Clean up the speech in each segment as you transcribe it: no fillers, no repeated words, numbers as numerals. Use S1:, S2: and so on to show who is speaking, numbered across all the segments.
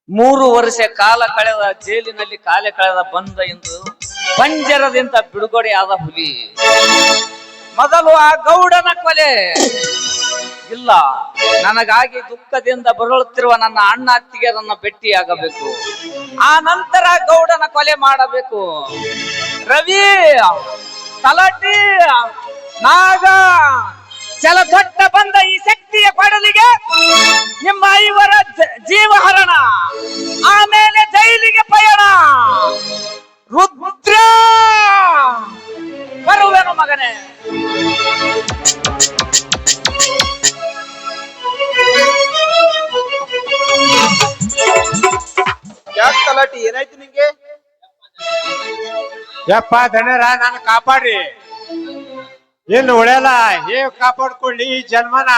S1: 3 ವರ್ಷ ಕಾಲ ಕಳೆದ ಜೈಲಿನಲ್ಲಿ ಕಾಲ ಕಳೆದ ಬಂದ ಎಂದು ಪಂಜರದಿಂದ ಬಿಡುಗಡೆಯಾದ ಹುಲಿ ಮೊದಲು ಆ ಗೌಡನ ಕೊಲೆ ಇಲ್ಲ, ನನಗಾಗಿ ದುಃಖದಿಂದ ಬರುಳುತ್ತಿರುವ ನನ್ನ ಅಣ್ಣ ಅತ್ತಿಗೆರನ್ನ ಭೇಟಿಯಾಗಬೇಕು. ಆ ನಂತರ ಗೌಡನ ಕೊಲೆ ಮಾಡಬೇಕು. ರವಿ, ತಲಾಟಿ, ನಾಗ, ಜಲದೊಡ್ಡ ಬಂದ ಈ ಶಕ್ತಿಯ ಕೊಡಲಿಗೆ ನಿಮ್ಮ 5 ಜೀವಹರಣ, ಆಮೇಲೆ ಜೈಲಿಗೆ ಪಯಣ. ರುದ್ರ ಬರುವೆನು ಮಗನೇ.
S2: ಯಾಕೆ ತಲಾಟಿ, ಏನಾಯ್ತು ನಿಂಗೆ?
S3: ಯಪ್ಪ ದಣರ ನಾನು ಕಾಪಾಡ್ರಿ, ಇನ್ನು ಉಳಿಯಲ್ಲ. ಹೇಗ್ ಕಾಪಾಡ್ಕೊಳ್ಳಿ ಈ ಜನ್ಮನ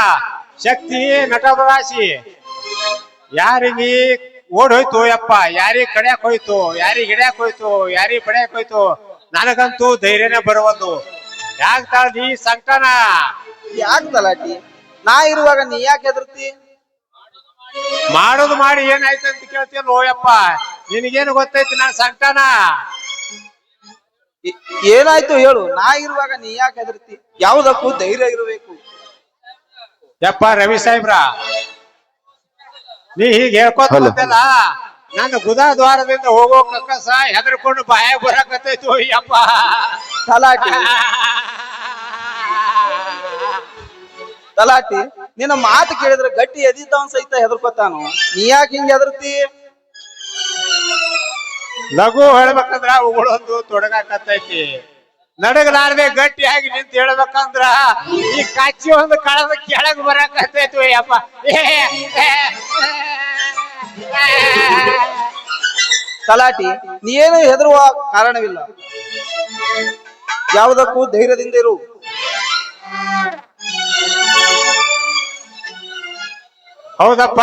S3: ಶಕ್ತಿ ನಟಬರಾಶಿ. ಯಾರಿಗೆ ಓಡ್ ಹೋಯ್ತು ಯಪ್ಪ, ಯಾರಿಗ್ ಕಡ್ಯಾಕ್ ಹೋಯ್ತು, ಯಾರಿಗ್ ಹಿಡ್ಯಾಕ್ ಹೋಯ್ತು, ಯಾರಿಗ್ ಬಡ್ಯಾಕ್ ಹೋಯ್ತು, ನನಗಂತೂ ಧೈರ್ಯನೇ ಬರುವುದು. ಯಾಕೆ ತಾಳ್ದಿ ಸಂಕಟನ?
S2: ಯಾಕೆ ತಲಾಟಿ, ನಾ ಇರುವಾಗ ನೀ ಯಾಕೆ ಹೆದರ್ತಿ?
S3: ಮಾಡೋದು ಮಾಡಿ ಏನಾಯ್ತು ಅಂತ ಕೇಳ್ತೀಯಲ್ಲ ಓಯಪ್ಪ, ನಿನಗೇನು ಗೊತ್ತೈತಿ ನಾನು ಸಂಕಟನ?
S2: ಏನಾಯ್ತು ಹೇಳು, ನಾ ಇರುವಾಗ ನೀ ಯಾಕೆ ಹೆದರ್ತಿ? ಯಾವುದಕ್ಕೂ ಧೈರ್ಯ ಇರಬೇಕು.
S3: ಯಪ್ಪ ರವಿ ಸಾಹೇಬ್ರ, ನೀ ಹೀಗೆ ಹೇಳ್ಕೊತ ಬಂದಲ್ಲ, ನನ್ನ ಗುದಾ ದ್ವಾರದಿಂದ ಹೋಗೋ ಕಕ್ಕಸ ಹೆದರ್ಕೊಂಡು ಬಾಯ ಬರಕತ್ತೈತು ಅಯ್ಯಪ್ಪ.
S2: ತಲಾಟಿ ತಲಾಟಿ, ನಿನ್ನ ಮಾತು ಕೇಳಿದ್ರೆ ಗಟ್ಟಿ ಎದಿದ್ದವನ್ ಸಹಿತ ಹೆದರ್ಕೊತಾನು. ನೀ ಯಾಕೆ ಹಿಂಗೆ ಹೆದರ್ತಿ?
S3: ಲಘು ಹೇಳ್ಬೇಕಂದ್ರ ಉಗುಳೊಂದು ತೊಡಗಾಕತ್ತೈತಿ. ನಡಗಲಾರ್ದೆ ಗಟ್ಟಿಯಾಗಿ ನಿಂತು ಹೇಳ್ಬೇಕಂದ್ರ ಈ ಕಚ್ಚಿ ಒಂದು ಕಳದ ಕೆಳಗ್ ಬರಕತ್ತೈತಿ ಅಯ್ಯಪ್ಪ.
S2: ತಲಾಟಿ, ನೀನು ಹೆದರುವ ಕಾರಣವಿಲ್ಲ. ಯಾವುದಕ್ಕೂ ಧೈರ್ಯದಿಂದ ಇರು.
S3: ಹೌದಪ್ಪ,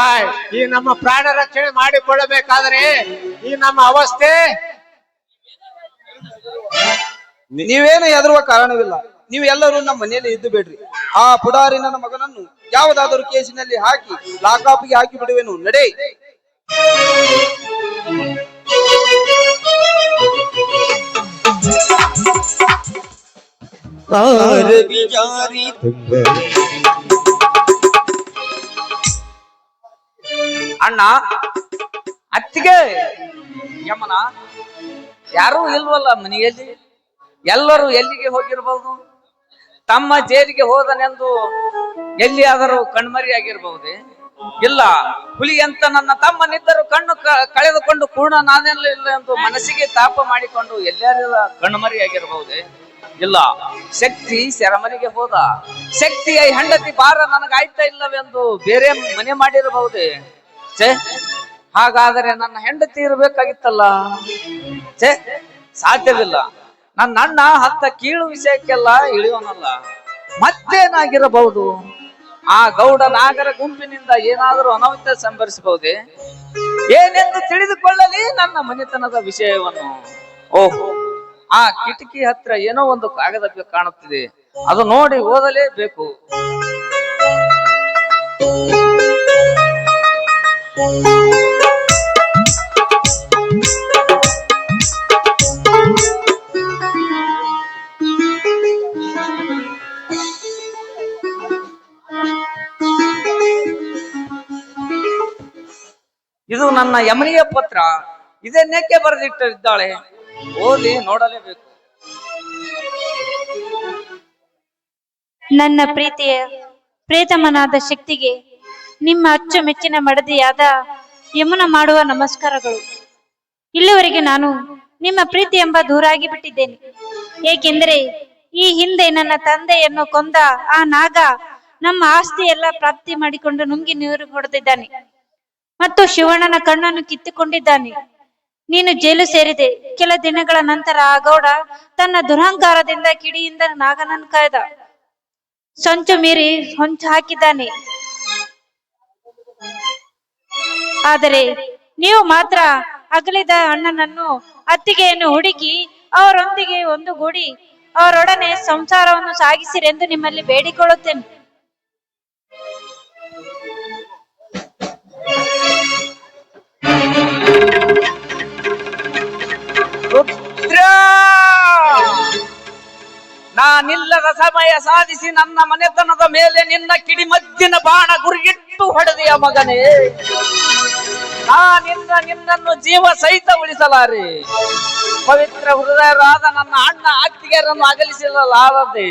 S3: ಈ ನಮ್ಮ ಪ್ರಾಣ ರಕ್ಷಣೆ ಮಾಡಿಕೊಳ್ಳಬೇಕಾದ್ರೆ ಈ ನಮ್ಮ ಅವಸ್ಥೆ.
S2: ನೀವೇನು ಹೆದರುವ ಕಾರಣವಿಲ್ಲ. ನೀವು ಎಲ್ಲರೂ ನಮ್ಮ ಮನೆಯಲ್ಲಿ ಇದ್ದು ಬೇಡ್ರಿ. ಆ ಪುಡಾರಿ ನನ್ನ ಮಗನನ್ನು ಯಾವುದಾದರೂ ಕೇಸಿನಲ್ಲಿ ಹಾಕಿ ಲಾಕಾಪಿಗೆ ಹಾಕಿ ಬಿಡುವೆನು. ನಡೆ.
S1: ಅಣ್ಣ, ಅತ್ತಿಗೆ, ಯಮನ, ಯಾರೂ ಇಲ್ವಲ್ಲ ಮನೆಯಲ್ಲಿ? ಎಲ್ಲರೂ ಎಲ್ಲಿಗೆ ಹೋಗಿರ್ಬಹುದು? ತಮ್ಮ ಜೇಲಿಗೆ ಹೋದನೆಂದು ಎಲ್ಲಿಯಾದರೂ ಕಣ್ಮರಿಯಾಗಿರ್ಬಹುದೇ? ಇಲ್ಲ, ಹುಲಿಯಂತ ನನ್ನ ತಮ್ಮನಿದ್ದರೂ ಕಣ್ಣು ಕಳೆದುಕೊಂಡು ಪೂರ್ಣ ನಾನೆಲ್ಲ ಇಲ್ಲ ಎಂದು ಮನಸ್ಸಿಗೆ ತಾಪ ಮಾಡಿಕೊಂಡು ಎಲ್ಲಾರ ಕಣ್ಮರಿಯಾಗಿರಬಹುದೇ? ಇಲ್ಲ, ಶಕ್ತಿ ಸೆರೆಮನೆಗೆ ಹೋದ. ಶಕ್ತಿಯ ಹೆಂಡತಿ ಬಾರ ನನಗಾಯ್ತಾ ಇಲ್ಲವೆಂದು ಬೇರೆ ಮನೆ ಮಾಡಿರಬಹುದೇ? ಹಾಗಾದರೆ ನನ್ನ ಹೆಂಡತಿ ಇರಬೇಕಾಗಿತ್ತಲ್ಲ. ಸಾಧ್ಯವಿಲ್ಲ. ನನ್ನ ಅಣ್ಣ ಹತ್ತ ಕೀಳು ವಿಷಯಕ್ಕೆಲ್ಲ ಇಳಿಯೋನಲ್ಲ. ಮತ್ತೇನಾಗಿರಬಹುದು? ಆ ಗೌಡ ನಾಗರ ಗುಂಪಿನಿಂದ ಏನಾದರೂ ಅನೌತ್ಯ ಸಂಭವಿಸಬಹುದೇ? ಏನೆಂದು ತಿಳಿದುಕೊಳ್ಳಲಿ ನನ್ನ ಮನೆತನದ ವಿಷಯವನ್ನು. ಓಹೋ, ಆ ಕಿಟಕಿ ಹತ್ರ ಏನೋ ಒಂದು ಕಾಗದ ಕಾಣುತ್ತಿದೆ. ಅದು ನೋಡಿ ಓದಲೇಬೇಕು. ಇದು ನನ್ನ ಯಮನಿಯ ಪತ್ರ. ಇದನ್ನೇಕೆ ಬರೆದಿಟ್ಟಿದ್ದಾಳೆ? ಓದಿ ನೋಡಲೇಬೇಕು.
S4: ನನ್ನ ಪ್ರೀತಿಯ ಪ್ರೇತಮನಾದ ಶಕ್ತಿಗೆ ನಿಮ್ಮ ಅಚ್ಚುಮೆಚ್ಚಿನ ಮಡದಿಯಾದ ಯಮುನ ಮಾಡುವ ನಮಸ್ಕಾರಗಳು. ಇಲ್ಲಿವರೆಗೆ ನಾನು ನಿಮ್ಮ ಪ್ರೀತಿ ಎಂಬ ದೂರಾಗಿ ಬಿಟ್ಟಿದ್ದೇನೆ. ಏಕೆಂದರೆ ಈ ಹಿಂದೆ ನನ್ನ ತಂದೆಯನ್ನು ಕೊಂದ ಆ ನಾಗ ನಮ್ಮ ಆಸ್ತಿ ಎಲ್ಲ ಪ್ರಾಪ್ತಿ ಮಾಡಿಕೊಂಡು ನುಂಗಿ ನೀರು ಹೊಡೆದಿದ್ದಾನೆ ಮತ್ತು ಶಿವಣ್ಣನ ಕಣ್ಣನ್ನು ಕಿತ್ತುಕೊಂಡಿದ್ದಾನೆ. ನೀನು ಜೈಲು ಸೇರಿದೆ. ಕೆಲ ದಿನಗಳ ನಂತರ ಆ ಗೌಡ ತನ್ನ ದುರಹಂಕಾರದಿಂದ ಕಿಡಿಯಿಂದ ನಾಗನನ್ನು ಕಾಯ್ದ. ಸಂಚು ಮೀರಿ ಹೊಂಚು ಹಾಕಿದ್ದಾನೆ. ಆದರೆ ನೀವು ಮಾತ್ರ ಅಗಲಿದ ಅಣ್ಣನನ್ನು ಅತ್ತಿಗೆಯನ್ನು ಹುಡುಕಿ ಅವರೊಂದಿಗೆ ಒಂದುಗೂಡಿ ಅವರೊಡನೆ ಸಂಸಾರವನ್ನು ಸಾಗಿಸಿರೆಂದು ನಿಮ್ಮಲ್ಲಿ ಬೇಡಿಕೊಳ್ಳುತ್ತೇನೆ.
S1: ನಾನಿಲ್ಲದ ಸಮಯ ಸಾಧಿಸಿ ನನ್ನ ಮನೆತನದ ಮೇಲೆ ನಿನ್ನ ಕಿಡಿಮದ್ದಿನ ಬಾಣ ಗುರಿಗಿಟ್ಟು ಹೊಡೆದೆಯ ಮಗನೇ. ನಿನ್ನನ್ನು ಜೀವ ಸಹಿತ ಉಳಿಸಲಾರೆ. ಪವಿತ್ರ ಹೃದಯರಾದ ನನ್ನ ಅಣ್ಣ ಅತ್ತಿಗೆಯರನ್ನು ಅಗಲಿಸಲಾರದೆ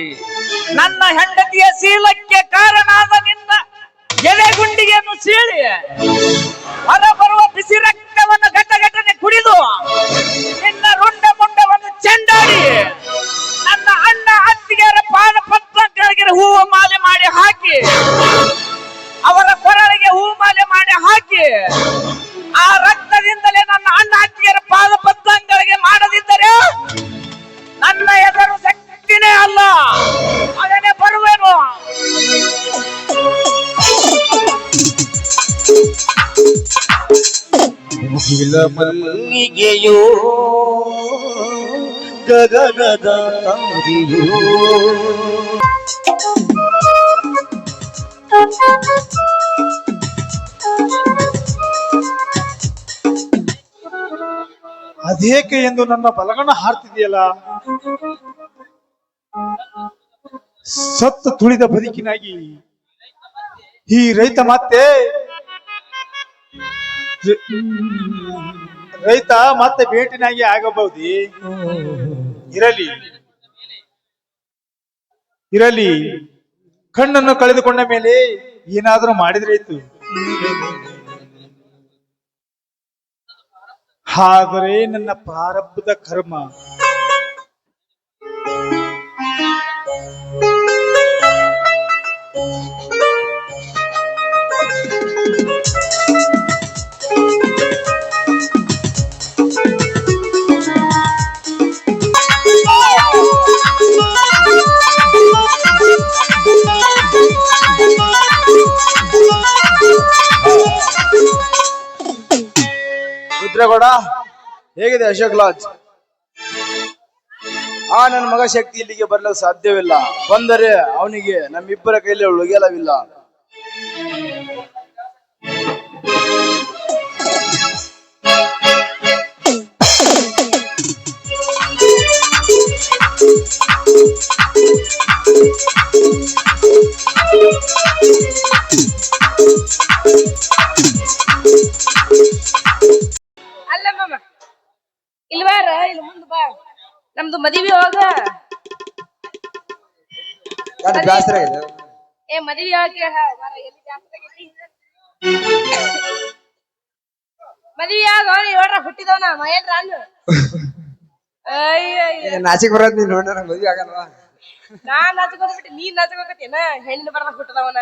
S1: ನನ್ನ ಹೆಂಡತಿಯ ಶೀಲಕ್ಕೆ ಕಾರಣಾದ ನಿನ್ನ ಎಲೆಗುಂಡಿಗೆಯನ್ನು ಸೀಳಿ ಹೊರಬರುವ ಬಿಸಿ ರಕ್ತವನ್ನು ಘಟಘಟನೆ ಕುಡಿದು ನಿನ್ನ ರುಂಡ ಮುಂಡವನ್ನು ಚೆಂಡಾಡಿ ನನ್ನ ಅಣ್ಣ ಅತ್ತಿಗೆಯರ ಪಾದ ಪದ್ಮಗಳಿಗೆ ಹೂವು ಮಾಲೆ ಮಾಡಿ ಹಾಕಿ ಅವರ ಕೊರಳಿಗೆ ಹೂವು ಮಾಲೆ ಮಾಡಿ ಹಾಕಿ ಆ ರಕ್ತದಿಂದಲೇ ನನ್ನ ಅಣ್ಣ ಅತ್ತಿಗೆಯರ ಪಾದ ಪದ್ಮಗಳಿಗೆ ಮಾಡದಿದ್ದರೆ ನನ್ನ ಎದುರು ಶಕ್ತಿನೇ ಅಲ್ಲ, ಅದನ್ನೇ ಬರುವೆನು.
S5: ಮಲ್ಲಿಗೆಯೋ ಗಗನದ ತಾರಿಯೋ
S6: ಅದೇಕೆ ಎಂದು ನನ್ನ ಬಲಗಣ ಹಾರ್ತಿದೆಯಲ್ಲ. ಸತ್ತು ತುಳಿದ ಬದುಕಿನಾಗಿ ಈ ರೈತ ಮತ್ತೆ ಭೇಟಿನಾಗಿ ಆಗಬಹುದೇ? ಇರಲಿ, ಕಣ್ಣನ್ನು ಕಳೆದುಕೊಂಡ ಮೇಲೆ ಏನಾದರೂ ಮಾಡಿದ್ರಾಯ್ತು. ಆದರೆ ನನ್ನ ಪ್ರಾರಬ್ಧದ ಕರ್ಮ.
S2: ರುದ್ರಗೌಡ, ಹೇಗಿದೆ ಅಶೋಕ್ ಲಾಜ್? ನನ್ನ ಮಗ ಶಕ್ತಿ ಇಲ್ಲಿಗೆ ಬರಲು ಸಾಧ್ಯವಿಲ್ಲ. ಬಂದರೆ ಅವನಿಗೆ ನಮ್ಮಿಬ್ಬರ ಕೈಲಿ ಉಳಿಯಲವಿಲ್ಲ.
S7: ಅಲ್ಲ ಮಾಮ, ಇಲ್ವಾರ ಇಲ್ಲಿ ಮುಂದ್ ಬಾ, ನಮ್ದು ಮದುವೆ ಹೋಗ. ಮದುವೆ ಮದುವೆ ಆಗ ಹೇಳ್ರ ಹುಟ್ಟಿದವನ ಮಹೇಂದ್ರ ಅನ್ನು.
S2: ನಾಚಿಕ್ ಬರೋದ್ ನೀನ್ ನೋಡ್ರ ಮದ್ವೆ ಆಗಲ್ವಾ?
S7: ನಾನ್ ನಾಚಕೋದ್ಬಿಟ್ಟು ನೀನ್ ನಾಚಕೋಕತ್ತೇನ? ಹೆಣ್ಣಿನ ಬರದ ಹುಟ್ಟದವನ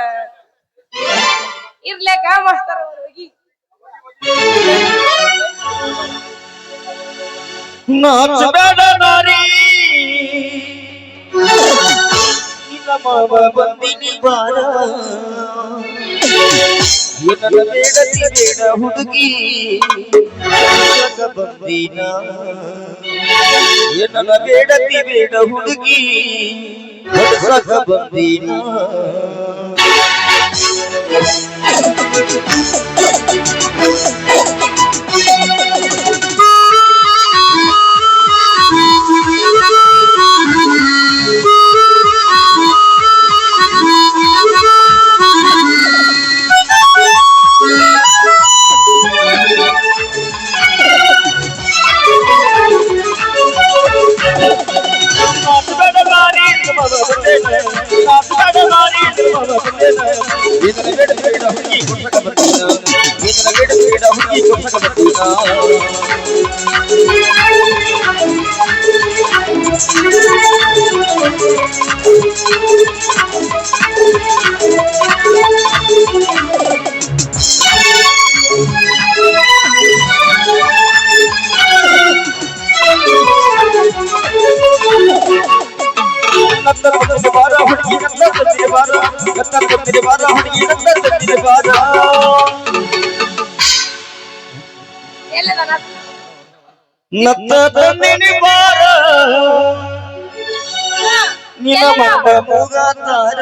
S7: ಇರ್ಲೇಕ ಮಾಸ್ತಾರ ಹೋಗಿ
S5: ನಾಚಬೇಡ ನಾರಿ ನಿನ್ನ ಮಾವ ಬಂದಿನಿ ಬಾರ ಬೇಡ ಹುಡುಗಿ ಬಂದಿನ ನನ್ನ ಬೇಡತಿ ಬೇಡ ಹುಡುಗಿ ಬಂದಿನ ನತ್ತ ತಂದಿನಿ ಬಾರ ನಿನ್ನ ಮಂಡ ಮುಗತಾರ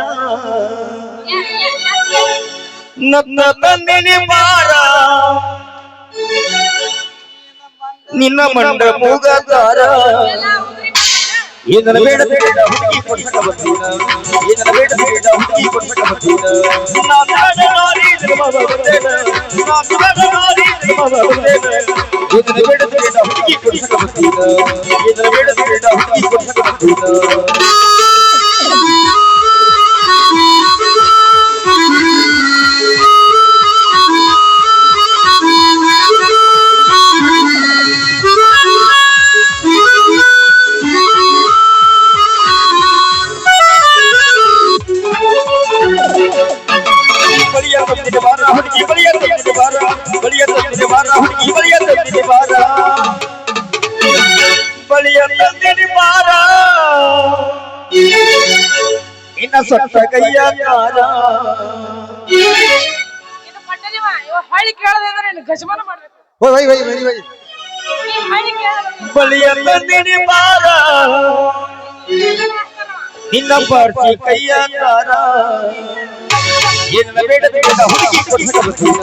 S5: ನತ್ತ ತಂದಿನಿ ಬಾರ ನಿನ್ನ ಮಂಡ ಮುಗತಾರ ಏನರ ಬೇಡ ಬೇಡ ಹುಡುಗಿ ಕೊಡ್ಸಕ ಬರ್ತೀನ ಏನರ ಬೇಡ ಬೇಡ ಹುಡುಗಿ ಕೊಡ್ಸಕ ಬರ್ತೀನ ನಾ ಬೇಡ ನಾರಿ ನಿರ್ಮವ ಬರ್ತೇನ ನಾ ಬೇಡ ನಾರಿ ನಿರ್ಮವ ಬರ್ತೇನ ಏನರ ಬೇಡ ಬೇಡ ಹುಡುಗಿ ಕೊಡ್ಸಕ ಬರ್ತೀನ ಏನರ ಬೇಡ ಬೇಡ ಹುಡುಗಿ ಕೊಡ್ಸಕ ಬರ್ತೀನ ಬಳಿಯ ತಂದಿದೆ ಬಾರ ಹುಡುಗಿ ಬಳಿಯ ತಂದಿದೆ ಬಾರ ಬಳಿಯ ತಂದಿದೆ ಬಾರ ಹುಡುಗಿ ಬಳಿಯ ತಂದಿದೆ ಬಾರ ಬಳಿಯ ತಂದಿದೆ ಬಾರ ಇನ್ನ ಸೊಟ್ಟ ಕೈಯ ಕಾರ
S7: ಇದು ಪಟ್ಟದಿವ ಇವ ಹಳ್ಳಿ ಕೇಳದೆ ಅಂದ್ರೆ ನೀನು ಗಜಮಾನ ಮಾಡ್ಬೇಕು
S2: ಹೋಯ್ ಹೋಯ್ ಹೋಯ್ ಹೋಯ್
S7: ಈ ಹಳ್ಳಿ ಕೇಳದೆ
S5: ಬಳಿಯ ತಂದಿದೆ ಬಾರ ನಿನ್ನ ಪಾರ್ಸಿ ಕೈಯ ಕಾರ ಏನರ ಬೇಡ ಬೇಡ ಹುಡುಗಿ ಕೊಡ್ಸಕ ಬರ್ತೀನ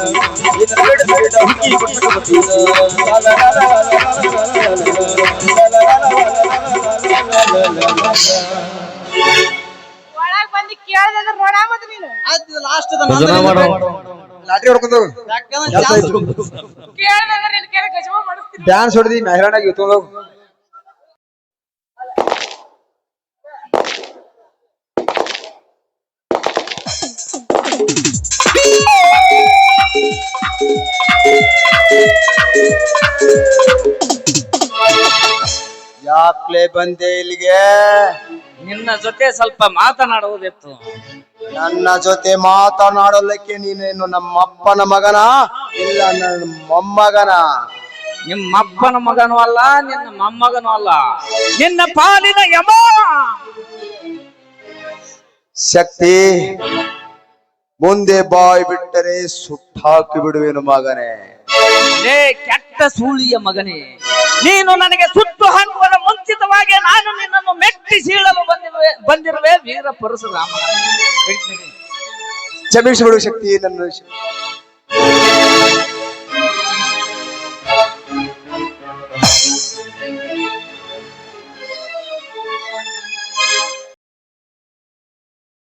S5: ಏನರ ಬೇಡ ಬೇಡ ಹುಡುಗಿ ಕೊಡ್ಸಕ ಬರ್ತೀನ
S7: ಒಳಗ್ ಬಂದು ಕೇಳದೆ ಅಂದ್ರೆ ನೋಡ ಮತ್ತೆ ನೀನು
S2: ಲಾಸ್ಟ್
S6: ಲಾಟ್ರಿ ಹೊಡ್ಕೊಂಡು
S7: ಕೇಳದೆ ಅಂದ್ರೆ ನಿನ್ ಕೇಳ ಗಜಮ ಮಾಡಿಸ್ತೀನಿ
S2: ಡ್ಯಾನ್ಸ್ ಹೊಡೆದಿ ಮೆಹರಾನಾಗಿ ತೊಗೊಂಡು ಯಾಕ್ಲೆ ಬಂದೆ ಇಲ್ಲಿಗೆ
S1: ನಿನ್ನ ಜೊತೆ ಸ್ವಲ್ಪ ಮಾತನಾಡುವುದಿತ್ತು.
S2: ನನ್ನ ಜೊತೆ ಮಾತನಾಡಲಿಕ್ಕೆ ನೀನೇನು ನಮ್ಮಪ್ಪನ ಮಗನ ಇಲ್ಲ ನನ್ನ ಮೊಮ್ಮಗನ?
S1: ನಿಮ್ಮಪ್ಪನ ಮಗನೂ ಅಲ್ಲ, ನಿನ್ನ ಮೊಮ್ಮಗನೂ ಅಲ್ಲ, ನಿನ್ನ ಪಾಲಿನ ಯಮ.
S2: ಶಕ್ತಿ, ಮುಂದೆ ಬಾಯ್ ಬಿಟ್ಟರೆ ಸುಟ್ಟಾಕಿ ಬಿಡುವೆನು ಮಗನೇ.
S1: ಲೇ ಕೆಟ್ಟ ಸೂಳಿಯ ಮಗನೇ, ನೀನು ನನಗೆ ಸುಟ್ಟು ಹಾಕುವ ಮುಂಚಿತವಾಗಿ ನಾನು ನಿನ್ನನ್ನು ಮೆಟ್ಟಿ ಸೀಳಲು ಬಂದಿರುವೆ ವೀರ ಪರಶುರಾಮ.
S2: ಕ್ಷಮಿಸಿಬಿಡು ಶಕ್ತಿ, ನನ್ನ